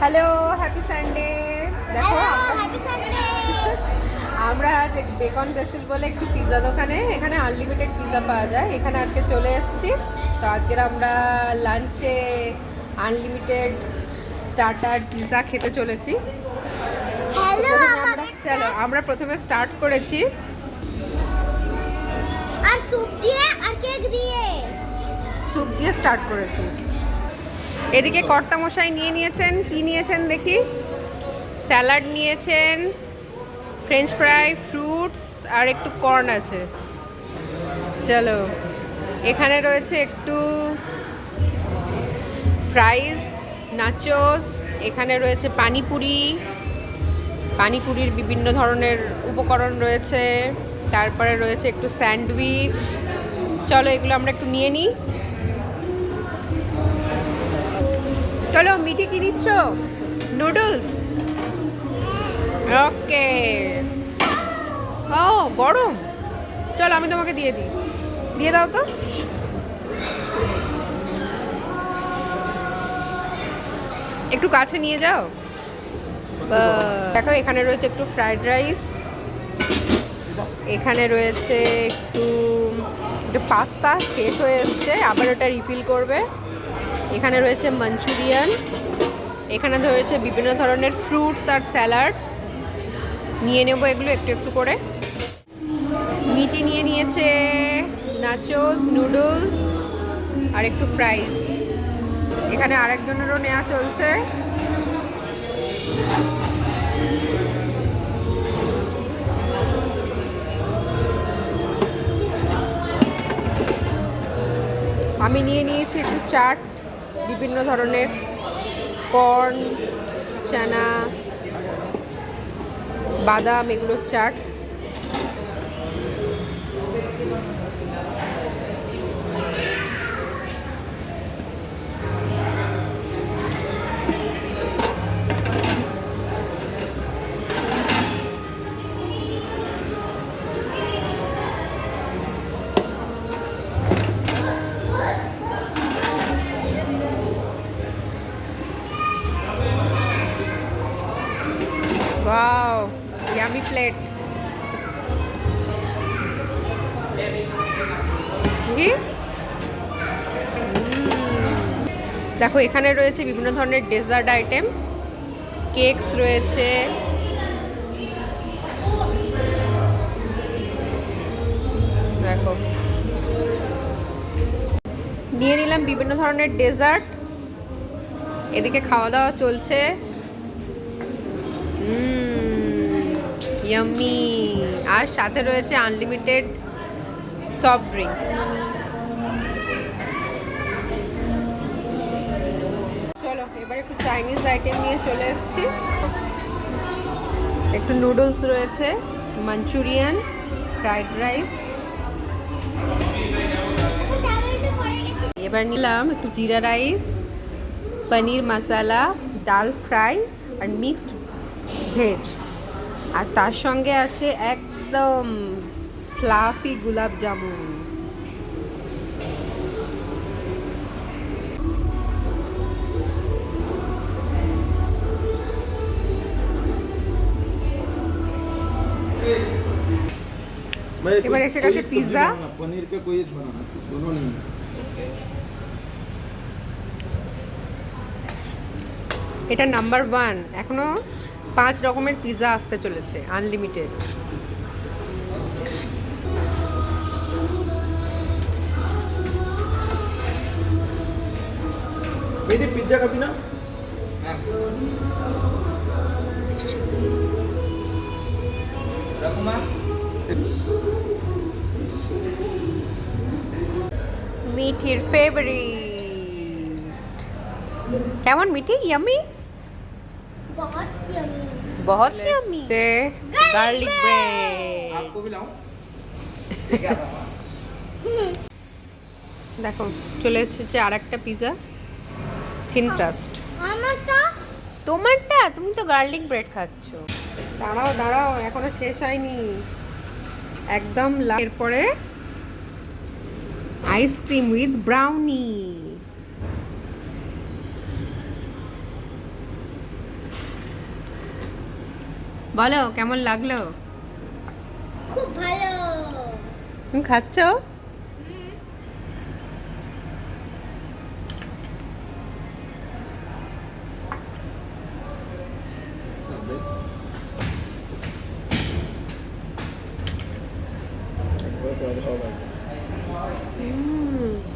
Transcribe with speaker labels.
Speaker 1: Hello, happy Sunday. দেখো আমরা আজ বেকন বেসিল বলে একটি পিৎজা দোকানে, এখানে আনলিমিটেড পিৎজা পাওয়া যায়, এখানে আজকে চলে এসেছি। তো আজকের আমরা লাঞ্চে আনলিমিটেড স্টার্টার পিৎজা খেতে চলেছি। চলো আমরা প্রথমে স্টার্ট করেছি
Speaker 2: আর স্যুপ দিয়ে আর কেক দিয়ে
Speaker 1: স্যুপ দিয়ে স্টার্ট করেছি। এদিকে কর্তামশাই নিয়েছেন, কি নিয়েছেন দেখি। স্যালাড নিয়েছেন, ফ্রেঞ্চ ফ্রাই, ফ্রুটস আর একটু কর্ন আছে। চলো, এখানে রয়েছে একটু ফ্রাইজ, নাচোস, এখানে রয়েছে পানিপুরির বিভিন্ন ধরনের উপকরণ রয়েছে, তারপরে রয়েছে একটু স্যান্ডউইচ। চলো এগুলো আমরা একটু নিয়ে নিই। চলো, মিঠি কি নিচ্ছ? নুডলস। ওকে। ও গরম, চলো আমি তোমাকে দিয়ে দিই। দিয়ে দাও তো। একটু কাছে নিয়ে যাও। দেখো, এখানে রয়েছে একটু ফ্রাইড রাইস, এখানে রয়েছে একটু পাস্তা, শেষ হয়ে এসছে, আবার ওটা রিফিল করবে। এখানে রয়েছে মাঞ্চুরিয়ান, এখানে রয়েছে বিভিন্ন ধরনের ফ্রুটস আর স্যালাডস। নিয়ে নেব এগুলো একটু একটু করে। মিটি নিয়ে নিয়েছে নাচোস, নুডলস আর একটু ফ্রাইজ। এখানে আরেকজনেরও নেওয়া চলছে। আমি নিয়ে নিয়েছি একটু চাট, বিভিন্ন ধরনের কর্ন, চানা, বাদাম, এগুলোর চাট। Wow, yummy plate. দেখো, এখানে রয়েছে বিভিন্ন ধরনের ডেজার্ট আইটেম, কেকস রয়েছে, দেখো নিয়ে নিলাম বিভিন্ন ধরনের ডেজার্ট। এদিকে খাওয়া দাওয়া চলছে। ইয়াম্মি। আর সাথে রয়েছে আনলিমিটেড সফট ড্রিঙ্কস। চলো এবার একটু চাইনিজ আইটেম নিয়ে চলে এসেছি। একটু নুডলস রয়েছে, মাঞ্চুরিয়ান, ফ্রাইড রাইস। এবার নিলাম একটু জিরা রাইস, পনির মশলা, ডাল ফ্রাই আর মিক্সড ভেজ। আর তার সঙ্গে আছে একদম ফ্লাফি গোলাপ জামুন। এবার এসে গেছে পিৎজা।
Speaker 3: पनीर का कोई बनाना, दोनों नहीं।
Speaker 1: এটা নাম্বার 1। এখনো 5 রকমের পিৎজা আসতে চলেছে, আনলিমিটেড।
Speaker 3: मेरी पिज्जा कभी ना रखमा
Speaker 1: মিঠির ফেভারিট। কেমন মিঠি? ইয়ামি,
Speaker 2: बहुत यम्मी।
Speaker 1: बहुत ইয়ামি। Garlic bread.
Speaker 3: आपको भी लाऊं?
Speaker 1: দেখো চলে এসেছে আর একটা পিৎজা, থিন ক্রাস্ট।
Speaker 2: আমারটা
Speaker 1: তোমারটা? তুমি তো গার্লিক ব্রেড খাচ্ছ। দাঁড়াও দাঁড়াও, এখনো শেষ হয়নি, একদম এরপরে আইসক্রিম উইথ ব্রাউনি। বলো কেমন লাগলো?
Speaker 2: খুব ভালো।
Speaker 1: তুমি খাচ্ছ?
Speaker 3: Sabe? একবার তো আর খাওয়া লাগবে।
Speaker 1: হুম